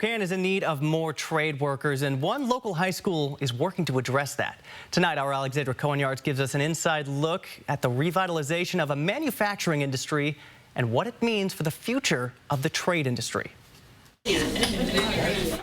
Spokane is in need of more trade workers, and one local high school is working to address that. Tonight, our Alexandra Cohen-Yards gives us an inside look at the revitalization of a manufacturing industry and what it means for the future of the trade industry.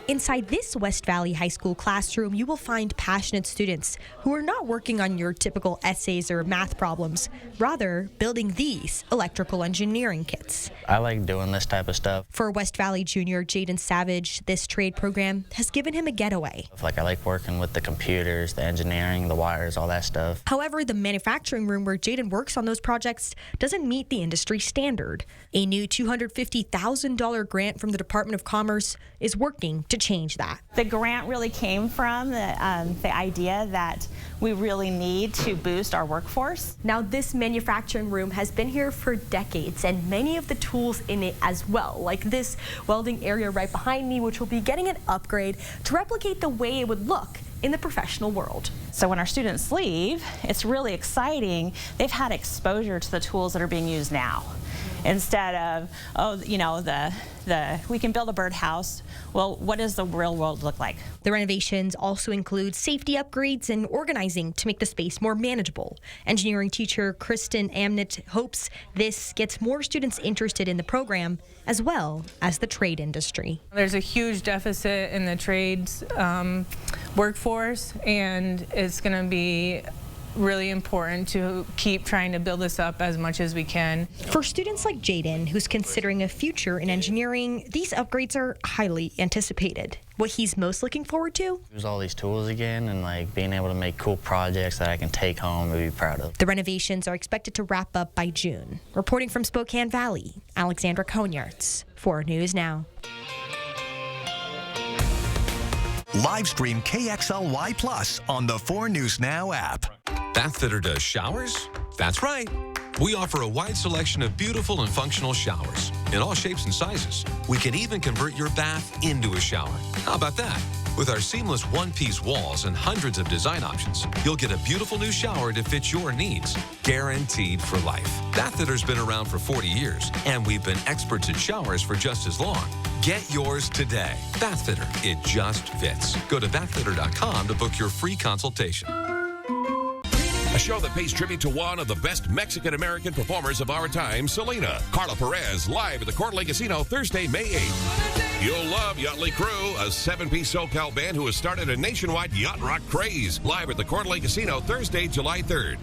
Inside this West Valley High School classroom, you will find passionate students who are not working on your typical essays or math problems, rather building these electrical engineering kits. I like doing this type of stuff. For West Valley junior Jaden Savage, this trade program has given him a getaway. I like working with the computers, the engineering, the wires, all that stuff. However, the manufacturing room where Jaden works on those projects doesn't meet the industry standard. A new $250,000 grant from the Department of Commerce is working to change that. The grant really came from the idea that we really need to boost our workforce. Now, this manufacturing room has been here for decades, and many of the tools in it as well, like this welding area right behind me, which will be getting an upgrade to replicate the way it would look in the professional world. So when our students leave, it's really exciting. They've had exposure to the tools that are being used now. Instead of, oh, you know, we can build a birdhouse. Well, what does the real world look like? The renovations also include safety upgrades and organizing to make the space more manageable. Engineering teacher Kristen Amnett hopes this gets more students interested in the program as well as the trade industry. There's a huge deficit in the trades workforce, and it's going to be really important to keep trying to build this up as much as we can. For students like Jaden, who's considering a future in engineering, these upgrades are highly anticipated. What he's most looking forward to? Use all these tools again and being able to make cool projects that I can take home and be proud of. The renovations are expected to wrap up by June. Reporting from Spokane Valley, Alexandra Cohen-Yards, 4 News Now. Live stream KXLY Plus on the 4 News Now app. Bathfitter does showers? That's right. We offer a wide selection of beautiful and functional showers in all shapes and sizes. We can even convert your bath into a shower. How about that? With our seamless one-piece walls and hundreds of design options, you'll get a beautiful new shower to fit your needs, guaranteed for life. Bathfitter's been around for 40 years, and we've been experts at showers for just as long. Get yours today. Bathfitter, it just fits. Go to bathfitter.com to book your free consultation. A show that pays tribute to one of the best Mexican-American performers of our time, Selena. Carla Perez, live at the Coeur d'Alene Casino Thursday, May 8th. You'll love Yachtly Crew, a 7-piece SoCal band who has started a nationwide yacht rock craze. Live at the Coeur d'Alene Casino Thursday, July 3rd.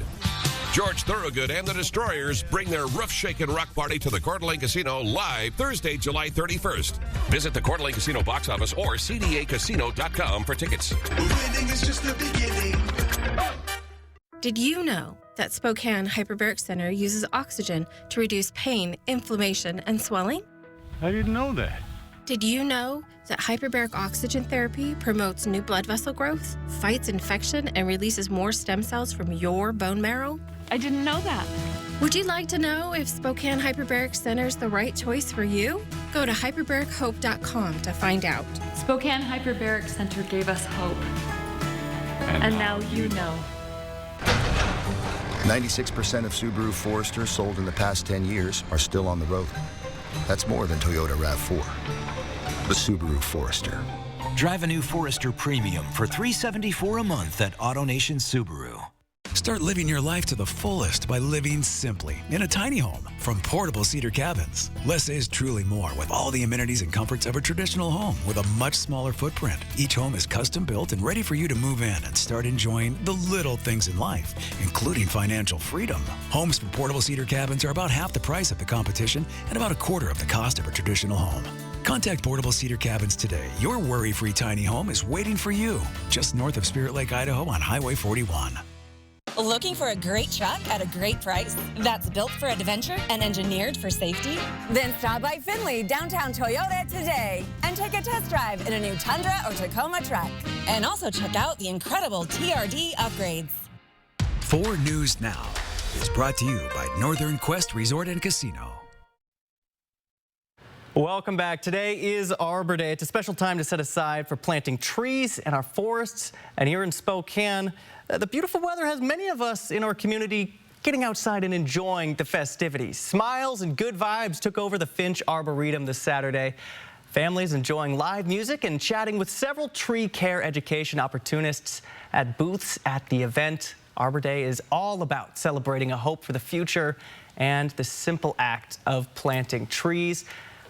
George Thorogood and the Destroyers bring their roof-shaking rock party to the Coeur d'Alene Casino live Thursday, July 31st. Visit the Coeur d'Alene Casino box office or cdacasino.com for tickets. Winning is just the beginning. Did you know that Spokane Hyperbaric Center uses oxygen to reduce pain, inflammation, and swelling? I didn't know that. Did you know that hyperbaric oxygen therapy promotes new blood vessel growth, fights infection, and releases more stem cells from your bone marrow? I didn't know that. Would you like to know if Spokane Hyperbaric Center is the right choice for you? Go to hyperbarichope.com to find out. Spokane Hyperbaric Center gave us hope. And now you know. 96% of Subaru Forester sold in the past 10 years are still on the road. That's more than Toyota RAV4. The Subaru Forester. Drive a new Forester Premium for $374 a month at AutoNation Subaru. Start living your life to the fullest by living simply in a tiny home from Portable Cedar Cabins. Less is truly more with all the amenities and comforts of a traditional home with a much smaller footprint. Each home is custom built and ready for you to move in and start enjoying the little things in life, including financial freedom. Homes from Portable Cedar Cabins are about half the price of the competition and about a quarter of the cost of a traditional home. Contact Portable Cedar Cabins today. Your worry-free tiny home is waiting for you just north of Spirit Lake, Idaho on Highway 41. Looking for a great truck at a great price that's built for adventure and engineered for safety? Then stop by Findlay Downtown Toyota today and take a test drive in a new Tundra or Tacoma truck. And also check out the incredible TRD upgrades. 4 News Now is brought to you by Northern Quest Resort and Casino. Welcome back. Today is Arbor Day. It's a special time to set aside for planting trees in our forests. And here in Spokane, the beautiful weather has many of us in our community getting outside and enjoying the festivities. Smiles and good vibes took over the Finch Arboretum this Saturday. Families enjoying live music and chatting with several tree care education opportunists at booths at the event. Arbor Day is all about celebrating a hope for the future and the simple act of planting trees.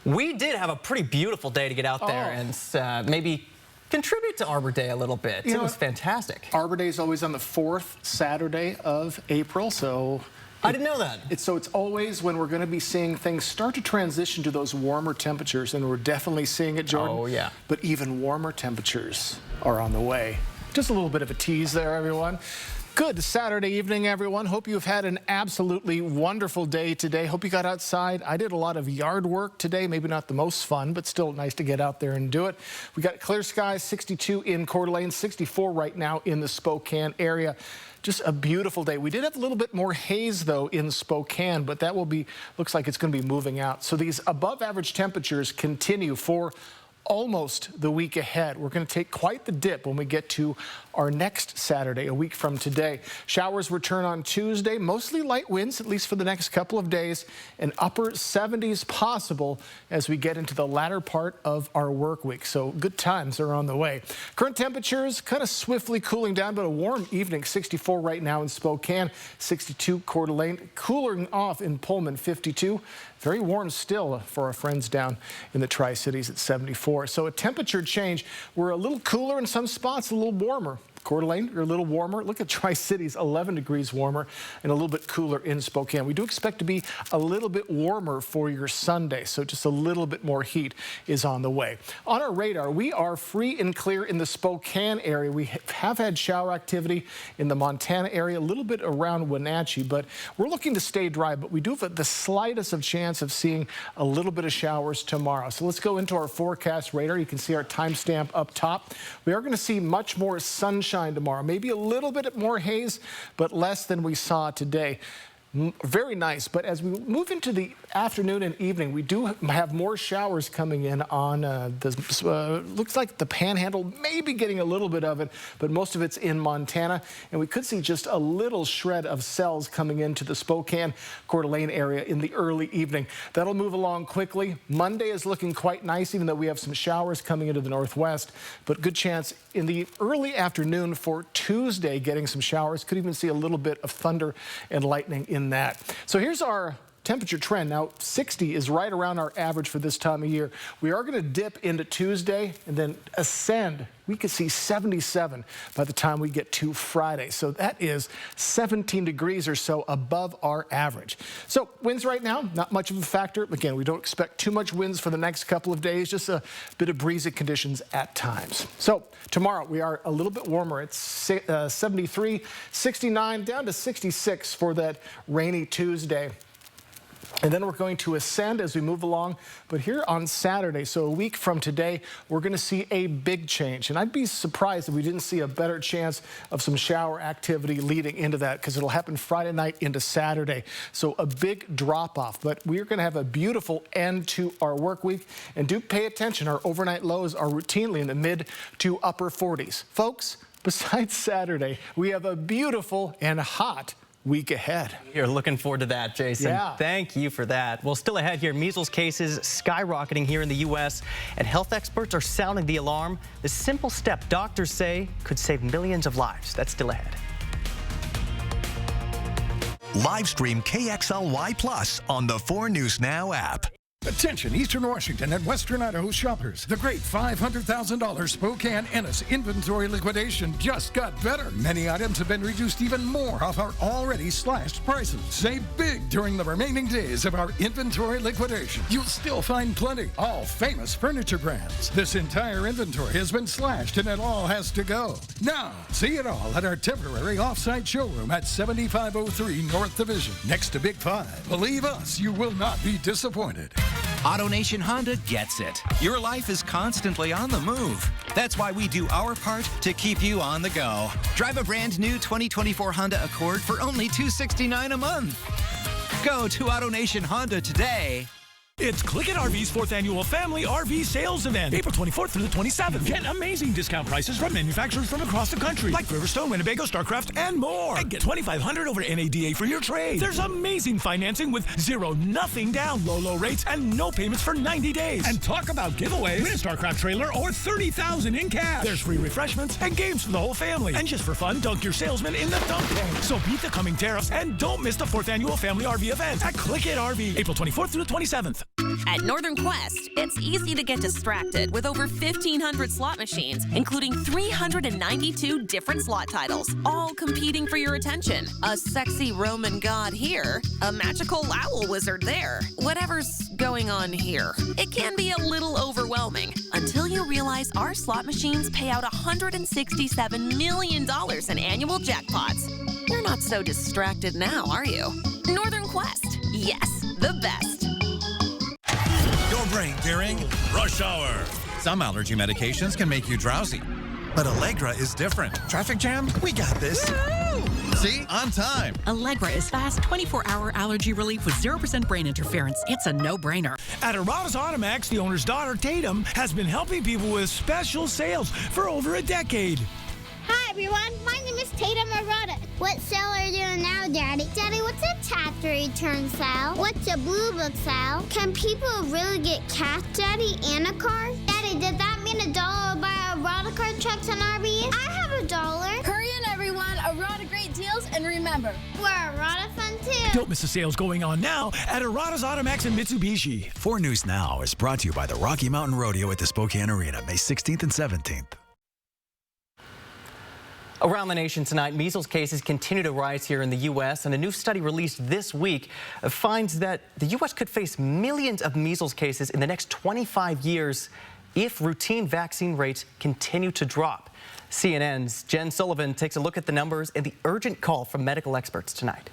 We did have a pretty beautiful day to get out there and maybe contribute to Arbor Day a little bit. It was fantastic. Arbor Day is always on the 4th Saturday of April, so I didn't know that. It's always when we're going to be seeing things start to transition to those warmer temperatures, and we're definitely seeing it, Jordan. Oh, yeah. But even warmer temperatures are on the way. Just a little bit of a tease there, everyone. Good Saturday evening, everyone. Hope you've had an absolutely wonderful day today. Hope you got outside. I did a lot of yard work today. Maybe not the most fun, but still nice to get out there and do it. We got clear skies, 62 in Coeur d'Alene, 64 right now in the Spokane area. Just a beautiful day. We did have a little bit more haze, though, in Spokane, but that will be, looks like it's going to be moving out. So these above average temperatures continue for almost the week ahead. We're going to take quite the dip when we get to our next Saturday, a week from today. Showers return on Tuesday, mostly light winds, at least for the next couple of days, and upper 70s possible as we get into the latter part of our work week. So good times are on the way. Current temperatures kind of swiftly cooling down, but a warm evening, 64 right now in Spokane, 62 Coeur d'Alene, cooling off in Pullman, 52. Very warm still for our friends down in the Tri-Cities at 74. So a temperature change. We're a little cooler in some spots, a little warmer. Coeur d'Alene, you're a little warmer. Look at Tri-Cities, 11 degrees warmer and a little bit cooler in Spokane. We do expect to be a little bit warmer for your Sunday, so just a little bit more heat is on the way. On our radar, we are free and clear in the Spokane area. We have had shower activity in the Montana area, a little bit around Wenatchee, but we're looking to stay dry, but we do have the slightest of chance of seeing a little bit of showers tomorrow. So let's go into our forecast radar. You can see our timestamp up top. We are going to see much more sunshine tomorrow, maybe a little bit more haze, but less than we saw today. Very nice, but as we move into the afternoon and evening, we do have more showers coming in on looks like the Panhandle, maybe getting a little bit of it, but most of it's in Montana, and we could see just a little shred of cells coming into the Spokane, Coeur d'Alene area in the early evening. That'll move along quickly. Monday is looking quite nice, even though we have some showers coming into the northwest, but good chance in the early afternoon for Tuesday getting some showers. Could even see a little bit of thunder and lightning in that. So here's our temperature trend. Now 60 is right around our average for this time of year. We are going to dip into Tuesday and then ascend. We could see 77 by the time we get to Friday. So that is 17 degrees or so above our average. So winds right now, not much of a factor. Again, we don't expect too much winds for the next couple of days, just a bit of breezy conditions at times. So tomorrow we are a little bit warmer. It's 73, 69, down to 66 for that rainy Tuesday. And then we're going to ascend as we move along. But here on Saturday, so a week from today, we're going to see a big change. And I'd be surprised if we didn't see a better chance of some shower activity leading into that, because it'll happen Friday night into Saturday. So a big drop-off. But we're going to have a beautiful end to our work week. And do pay attention. Our overnight lows are routinely in the mid to upper 40s. Folks, besides Saturday, we have a beautiful and hot week ahead. You're looking forward to that, Jason. Yeah. Thank you for that. Well, still ahead here, measles cases skyrocketing here in the U.S., and health experts are sounding the alarm. The simple step doctors say could save millions of lives. That's still ahead. Live stream KXLY Plus on the 4 News Now app. Attention Eastern Washington and Western Idaho shoppers. The great $500,000 Spokane Ennis inventory liquidation just got better. Many items have been reduced even more off our already slashed prices. Save big during the remaining days of our inventory liquidation. You'll still find plenty, all famous furniture brands. This entire inventory has been slashed and it all has to go. Now, see it all at our temporary off-site showroom at 7503 North Division, next to Big 5. Believe us, you will not be disappointed. AutoNation Honda gets it. Your life is constantly on the move. That's why we do our part to keep you on the go. Drive a brand new 2024 Honda Accord for only $269 a month. Go to AutoNation Honda today. It's Click It RV's 4th annual Family RV Sales Event, April 24th through the 27th. Get amazing discount prices from manufacturers from across the country, like Riverstone, Winnebago, StarCraft, and more. And get $2,500 over NADA for your trade. There's amazing financing with nothing down, low rates, and no payments for 90 days. And talk about giveaways. Win a StarCraft trailer or $30,000 in cash. There's free refreshments and games for the whole family. And just for fun, dunk your salesman in the dunk tank. So beat the coming tariffs and don't miss the 4th annual Family RV event at Click It RV, April 24th through the 27th. At Northern Quest, it's easy to get distracted with over 1,500 slot machines, including 392 different slot titles, all competing for your attention. A sexy Roman god here, a magical owl wizard there. Whatever's going on here. It can be a little overwhelming until you realize our slot machines pay out $167 million in annual jackpots. You're not so distracted now, are you? Northern Quest. Yes, the best. Your brain during rush hour. Some allergy medications can make you drowsy, but Allegra is different. Traffic jam? We got this. Woo! See? On time. Allegra is fast 24-hour allergy relief with 0% brain interference. It's a no-brainer. At Arada's Automax, the owner's daughter, Tatum, has been helping people with special sales for over a decade. Hi, everyone. My name is Tatum Arada. What sale are you doing now, Daddy? Daddy, what's a tax return sale? What's a blue book sale? Can people really get cash, Daddy, and a car? Daddy, does that mean $1 will buy Arada card trucks and RVs? I have $1. Hurry in, everyone. Arada great deals. And remember, we're Arada fun, too. Don't miss the sales going on now at Arada's Automax and Mitsubishi. 4 News Now is brought to you by the Rocky Mountain Rodeo at the Spokane Arena, May 16th and 17th. Around the nation tonight, measles cases continue to rise here in the U.S., and a new study released this week finds that the U.S. could face millions of measles cases in the next 25 years if routine vaccine rates continue to drop. CNN's Jen Sullivan takes a look at the numbers and the urgent call from medical experts tonight.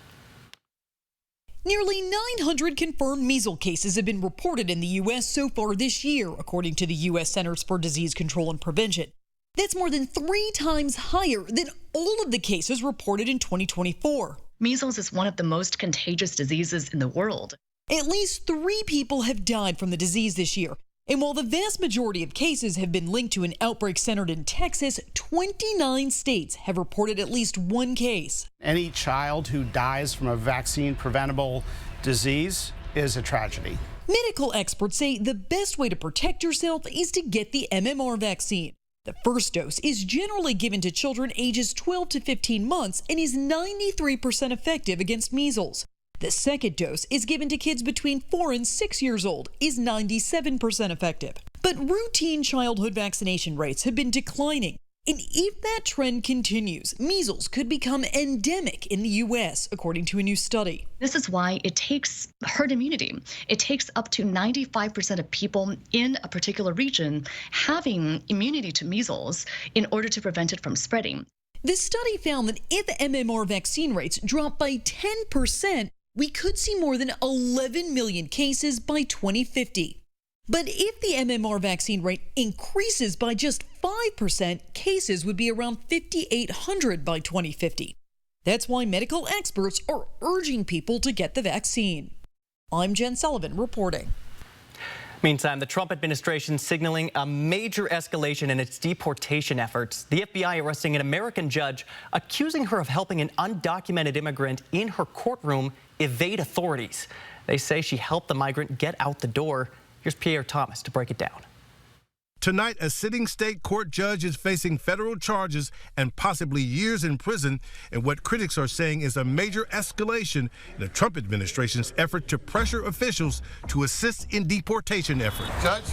Nearly 900 confirmed measles cases have been reported in the U.S. so far this year, according to the U.S. Centers for Disease Control and Prevention. That's more than 3 times higher than all of the cases reported in 2024. Measles is one of the most contagious diseases in the world. At least 3 people have died from the disease this year. And while the vast majority of cases have been linked to an outbreak centered in Texas, 29 states have reported at least 1 case. Any child who dies from a vaccine-preventable disease is a tragedy. Medical experts say the best way to protect yourself is to get the MMR vaccine. The first dose is generally given to children ages 12 to 15 months and is 93% effective against measles. The second dose is given to kids between 4 and 6 years old, is 97% effective. But routine childhood vaccination rates have been declining. And if that trend continues, measles could become endemic in the U.S., according to a new study. This is why it takes herd immunity. It takes up to 95% of people in a particular region having immunity to measles in order to prevent it from spreading. The study found that if MMR vaccine rates drop by 10%, we could see more than 11 million cases by 2050. But if the MMR vaccine rate increases by just 5%, cases would be around 5,800 by 2050. That's why medical experts are urging people to get the vaccine. I'm Jen Sullivan reporting. Meantime, the Trump administration signaling a major escalation in its deportation efforts. The FBI arresting an American judge accusing her of helping an undocumented immigrant in her courtroom evade authorities. They say she helped the migrant get out the door. Here's Pierre Thomas to break it down. Tonight, a sitting state court judge is facing federal charges and possibly years in prison in what critics are saying is a major escalation in the Trump administration's effort to pressure officials to assist in deportation efforts. Judge,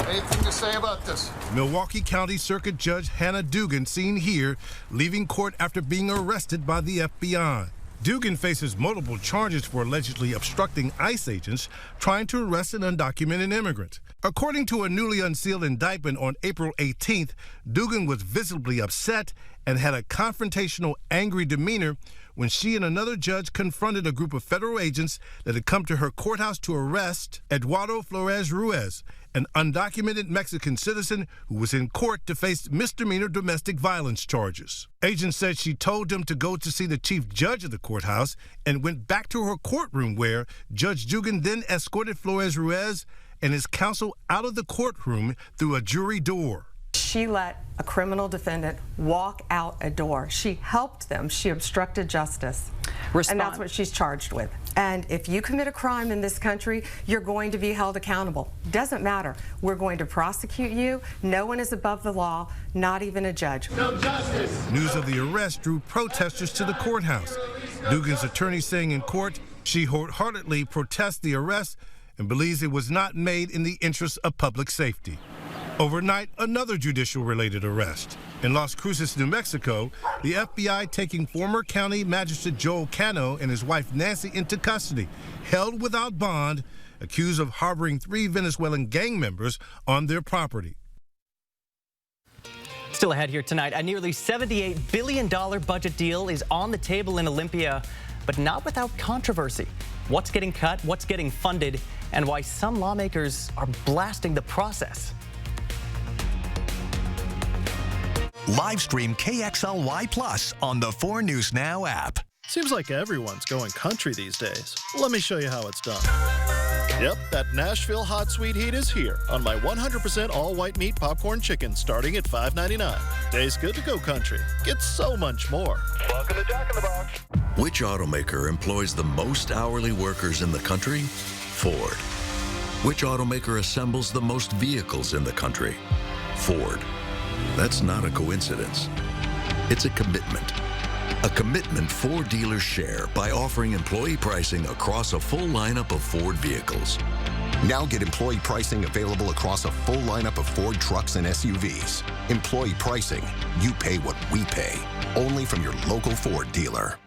anything to say about this? Milwaukee County Circuit Judge Hannah Dugan seen here leaving court after being arrested by the FBI. Dugan faces multiple charges for allegedly obstructing ICE agents trying to arrest an undocumented immigrant. According to a newly unsealed indictment on April 18th, Dugan was visibly upset and had a confrontational, angry demeanor when she and another judge confronted a group of federal agents that had come to her courthouse to arrest Eduardo Flores Ruiz, an undocumented Mexican citizen who was in court to face misdemeanor domestic violence charges. Agents said she told them to go to see the chief judge of the courthouse and went back to her courtroom where Judge Dugan then escorted Flores Ruiz and his counsel out of the courtroom through a jury door. She let a criminal defendant walk out a door. She helped them. She obstructed justice. And that's what she's charged with. And if you commit a crime in this country, you're going to be held accountable. Doesn't matter. We're going to prosecute you. No one is above the law, not even a judge. No justice. News of the arrest drew protesters to the courthouse. Dugan's attorney saying in court she wholeheartedly protests the arrest and believes it was not made in the interest of public safety. Overnight, another judicial-related arrest. In Las Cruces, New Mexico, the FBI taking former county magistrate Joel Cano and his wife Nancy into custody, held without bond, accused of harboring 3 Venezuelan gang members on their property. Still ahead here tonight, a nearly $78 billion budget deal is on the table in Olympia, but not without controversy. What's getting cut, what's getting funded, and why some lawmakers are blasting the process. Live stream KXLY Plus on the 4 News Now app. Seems like everyone's going country these days. Let me show you how it's done. Yep, that Nashville Hot Sweet Heat is here on my 100% all-white meat popcorn chicken starting at $5.99. Tastes good to go country. Get so much more. Welcome to Jack in the Box. Which automaker employs the most hourly workers in the country? Ford. Which automaker assembles the most vehicles in the country? Ford. That's not a coincidence. It's a commitment. A commitment Ford dealers share by offering employee pricing across a full lineup of Ford vehicles. Now get employee pricing available across a full lineup of Ford trucks and SUVs. Employee pricing, you pay what we pay. Only from your local Ford dealer.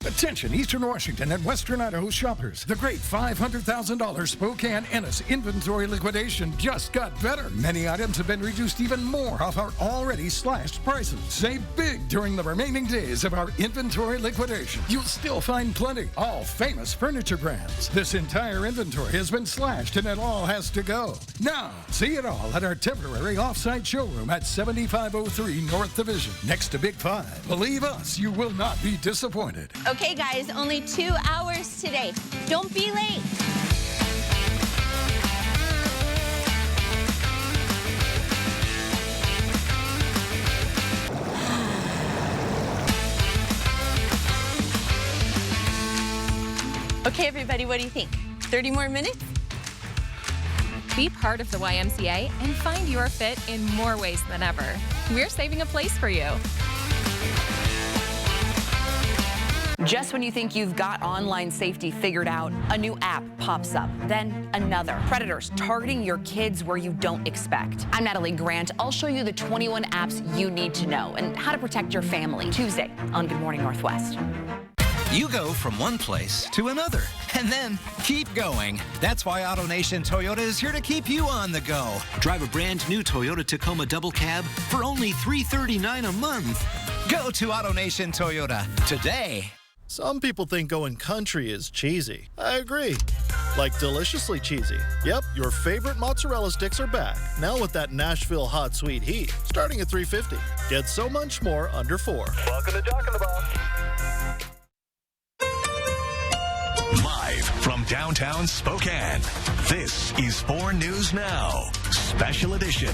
Attention Eastern Washington and Western Idaho shoppers. The great $500,000 Spokane Ennis inventory liquidation just got better. Many items have been reduced even more off our already slashed prices. Save big during the remaining days of our inventory liquidation. You'll still find plenty, all famous furniture brands. This entire inventory has been slashed and it all has to go. Now, see it all at our temporary off-site showroom at 7503 North Division, next to Big 5. Believe us, you will not be disappointed. Okay, guys, only 2 hours today. Don't be late. Okay, everybody, what do you think? 30 more minutes? Be part of the YMCA and find your fit in more ways than ever. We're saving a place for you. Just when you think you've got online safety figured out, a new app pops up, then another. Predators targeting your kids where you don't expect. I'm Natalie Grant. I'll show you the 21 apps you need to know and how to protect your family. Tuesday on Good Morning Northwest. You go from one place to another and then keep going. That's why AutoNation Toyota is here to keep you on the go. Drive a brand new Toyota Tacoma double cab for only $339 a month. Go to AutoNation Toyota today. Some people think going country is cheesy. I agree. Like deliciously cheesy. Yep, your favorite mozzarella sticks are back. Now with that Nashville Hot Sweet Heat, starting at $3.50. Get so much more under $4. Welcome to Jack in the Box. Live from downtown Spokane, this is 4 News Now, Special Edition.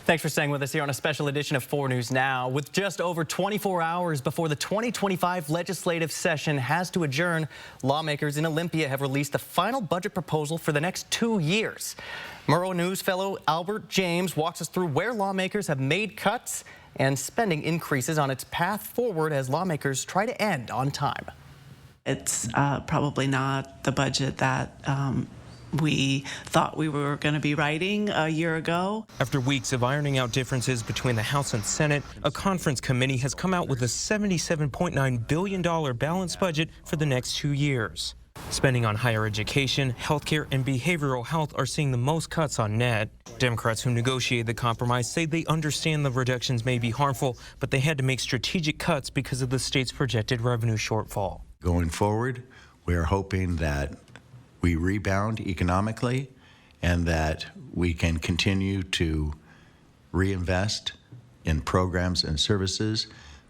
Thanks for staying with us here on a special edition of 4 News Now. With just over 24 hours before the 2025 legislative session has to adjourn, lawmakers in Olympia have released a final budget proposal for the next 2 years. Murrow News fellow Albert James walks us through where lawmakers have made cuts and spending increases on its path forward as lawmakers try to end on time. It's probably not the budget that we thought we were going to be writing a year ago. After weeks of ironing out differences between the House and Senate, a conference committee has come out with a $77.9 billion balanced budget for the next 2 years. Spending on higher education, healthcare, and behavioral health are seeing the most cuts on net. Democrats who negotiated the compromise say they understand the reductions may be harmful, but they had to make strategic cuts because of the state's projected revenue shortfall. Going forward, we are hoping that we rebound economically and that we can continue to reinvest in programs and services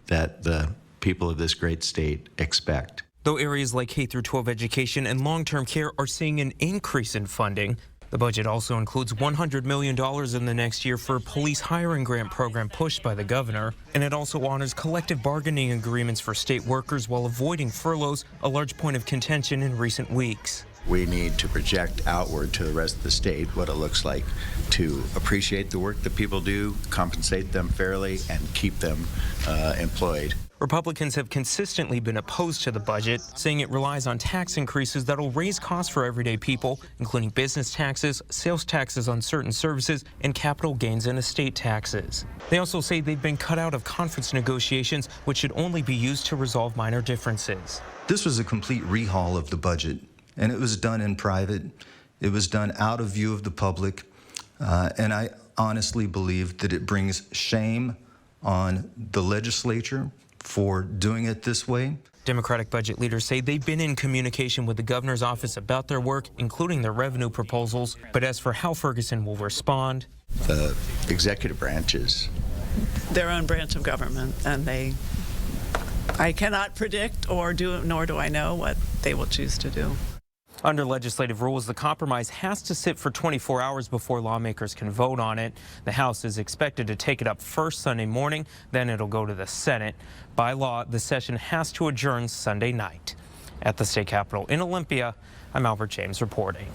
that the people of this great state expect. Though areas like K-12 education and long-term care are seeing an increase in funding, the budget also includes $100 million in the next year for a police hiring grant program pushed by the governor, and it also honors collective bargaining agreements for state workers while avoiding furloughs, a large point of contention in recent weeks. We need to project outward to the rest of the state what it looks like to appreciate the work that people do, compensate them fairly, and keep them employed. Republicans have consistently been opposed to the budget, saying it relies on tax increases that'll raise costs for everyday people, including business taxes, sales taxes on certain services, and capital gains and estate taxes. They also say they've been cut out of conference negotiations, which should only be used to resolve minor differences. This was a complete rehaul of the budget, and it was done in private. It was done out of view of the public, and I honestly believe that it brings shame on the legislature for doing it this way. Democratic budget leaders say they've been in communication with the governor's office about their work, including their revenue proposals. But as for how Ferguson will respond, the executive branch is their own branch of government, and I cannot predict or do, nor do I know what they will choose to do. Under legislative rules, the compromise has to sit for 24 hours before lawmakers can vote on it. The House is expected to take it up first Sunday morning, then it'll go to the Senate. By law, the session has to adjourn Sunday night. At the state capitol in Olympia, I'm Albert James reporting.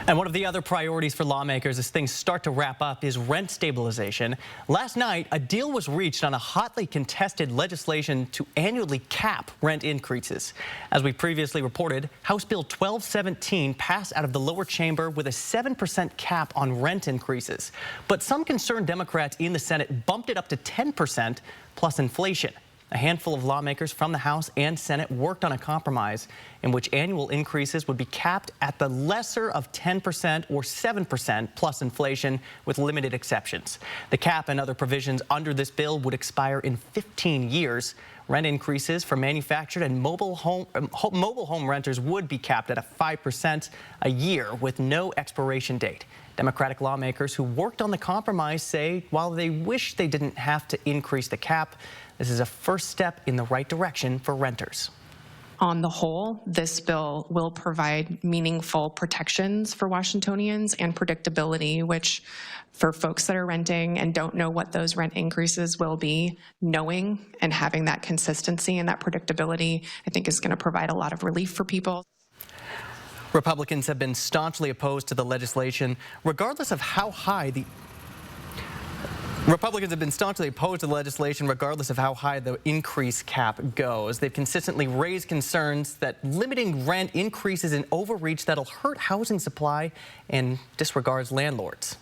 And one of the other priorities for lawmakers as things start to wrap up is rent stabilization. Last night, a deal was reached on a hotly contested legislation to annually cap rent increases. As we previously reported, House Bill 1217 passed out of the lower chamber with a 7% cap on rent increases. But some concerned Democrats in the Senate bumped it up to 10% plus inflation. A handful of lawmakers from the House and Senate worked on a compromise in which annual increases would be capped at the lesser of 10% or 7% plus inflation with limited exceptions. The cap and other provisions under this bill would expire in 15 years. Rent increases for manufactured and mobile home renters would be capped at a 5% a year with no expiration date. Democratic lawmakers who worked on the compromise say while they wish they didn't have to increase the cap, this is a first step in the right direction for renters. On the whole, this bill will provide meaningful protections for Washingtonians and predictability, which for folks that are renting and don't know what those rent increases will be, knowing and having that consistency and that predictability, I think is going to provide a lot of relief for people. Republicans have been staunchly opposed to the legislation, regardless of how high the Republicans have been staunchly opposed to the legislation regardless of how high the increase cap goes. They've consistently raised concerns that limiting rent increases in overreach that'll hurt housing supply and disregards landlords.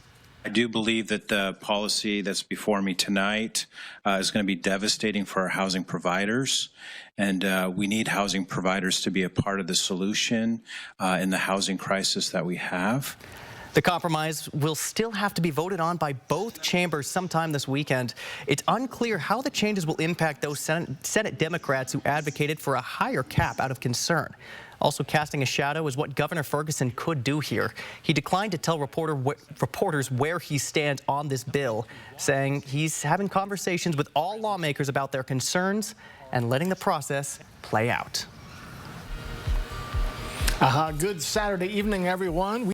I do believe that the policy that's before me tonight is going to be devastating for our housing providers, and we need housing providers to be a part of the solution in the housing crisis that we have. The compromise will still have to be voted on by both chambers sometime this weekend. It's unclear how the changes will impact those Senate Democrats who advocated for a higher cap out of concern. Also casting a shadow is what Governor Ferguson could do here. He declined to tell reporters where he stands on this bill, saying he's having conversations with all lawmakers about their concerns and letting the process play out. Good Saturday evening, everyone.